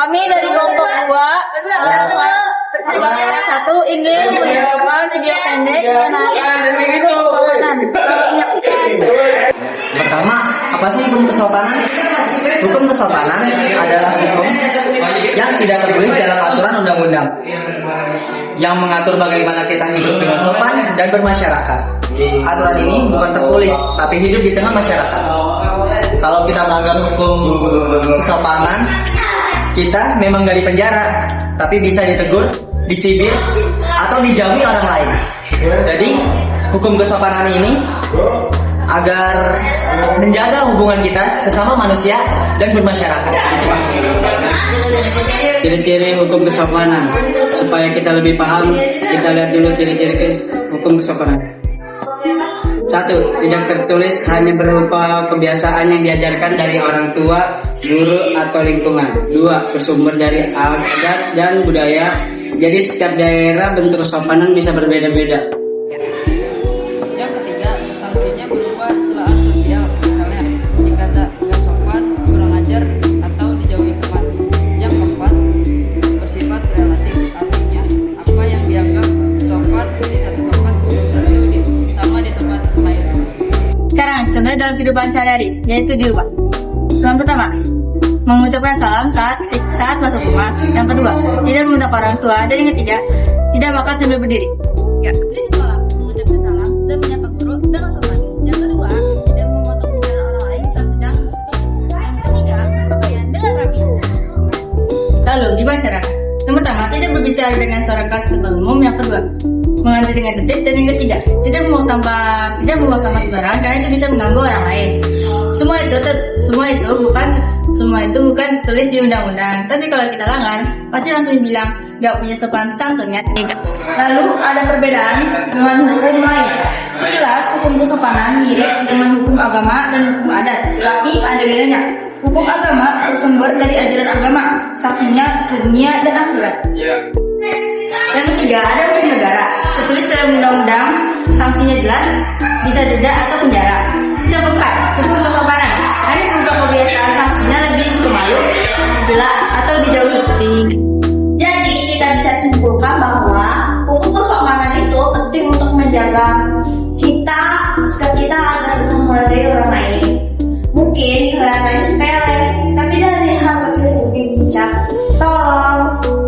Kami dari kelompok 2 satu ingin menyampaikan video pendek mengenai hukum kesopanan. Pertama, apa sih hukum kesopanan? Hukum kesopanan adalah hukum yang tidak tertulis dalam aturan undang-undang yang mengatur bagaimana kita hidup dengan sopan dan bermasyarakat. Aturan ini bukan tertulis, tapi hidup di tengah masyarakat. Kalau kita melanggar hukum kesopanan, kita memang gak dipenjara, tapi bisa ditegur, dicibir, atau dijauhi orang lain. Jadi, hukum kesopanan ini agar menjaga hubungan kita sesama manusia dan bermasyarakat. Ciri-ciri hukum kesopanan. Supaya kita lebih paham, kita lihat dulu ciri-ciri hukum kesopanan. 1. Tidak tertulis, hanya berupa kebiasaan yang diajarkan dari orang tua, guru, atau lingkungan. 2. Bersumber dari adat dan budaya. Jadi setiap daerah bentuk kesopanan bisa berbeda-beda. Yang ketiga, sanksinya berupa celaan sosial, misalnya dikata gak sopan, kurang ajar, atau dijauhi teman. Yang keempat, bersifat relatif, artinya apa yang dianggap sopan di satu tempat belum tentu sama di tempat lain. Sekarang contohnya dalam kehidupan sehari-hari, yaitu di rumah. Yang pertama, mengucapkan salam saat masuk rumah. Yang kedua, tidak mengundang orang tua. Dan yang ketiga, tidak makan sambil berdiri. Di sekolah, mengucapkan salam dan menyapa guru dengan sopan. Yang kedua, tidak memotong bicara orang lain saat sedang diskusi. Yang ketiga, berpakaian dengan rapi. Lalu di masyarakat, yang pertama, tidak berbicara dengan suara keras di depan umum. Yang kedua, mengantar dengan tertib. Dan yang ketiga, tidak membuang sampah sembarangan karena itu bisa mengganggu orang lain. Semua itu bukan tertulis di undang-undang, tapi kalau kita langgar, pasti langsung bilang gak punya sopan santunnya. Lalu ada perbedaan dengan hukum lain. Sekilas hukum kesopanan mirip dengan hukum agama dan hukum adat, tapi ada bedanya. Hukum agama bersumber dari ajaran agama, saksinya dunia dan akhirat. Yang ketiga ada hukum negara, tertulis dalam undang-undang, sanksinya jelas, bisa denda atau penjara. Yang keempat, hukum kesopanan. Ada berupa kebiasaan, sanksinya lebih ke malu, jelas atau dijauhi. Jadi kita bisa simpulkan bahwa hukum kesopanan itu penting untuk menjaga kita agar kita menghargai orang lain. Mungkin kelihatannya sepele, tapi dari hal kecil seperti mengucap tolong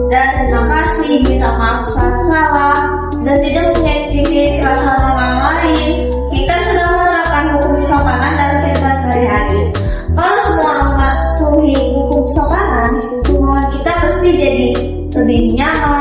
dan terima kasih, minta maaf saat salah, dan tidak menyakiti perasaan orang lain, kita sedang menerapkan hukum kesopanan dalam kehidupan sehari-hari. Kalau semua orang mematuhi hukum kesopanan, hubungan kita pasti jadi lebih nyaman,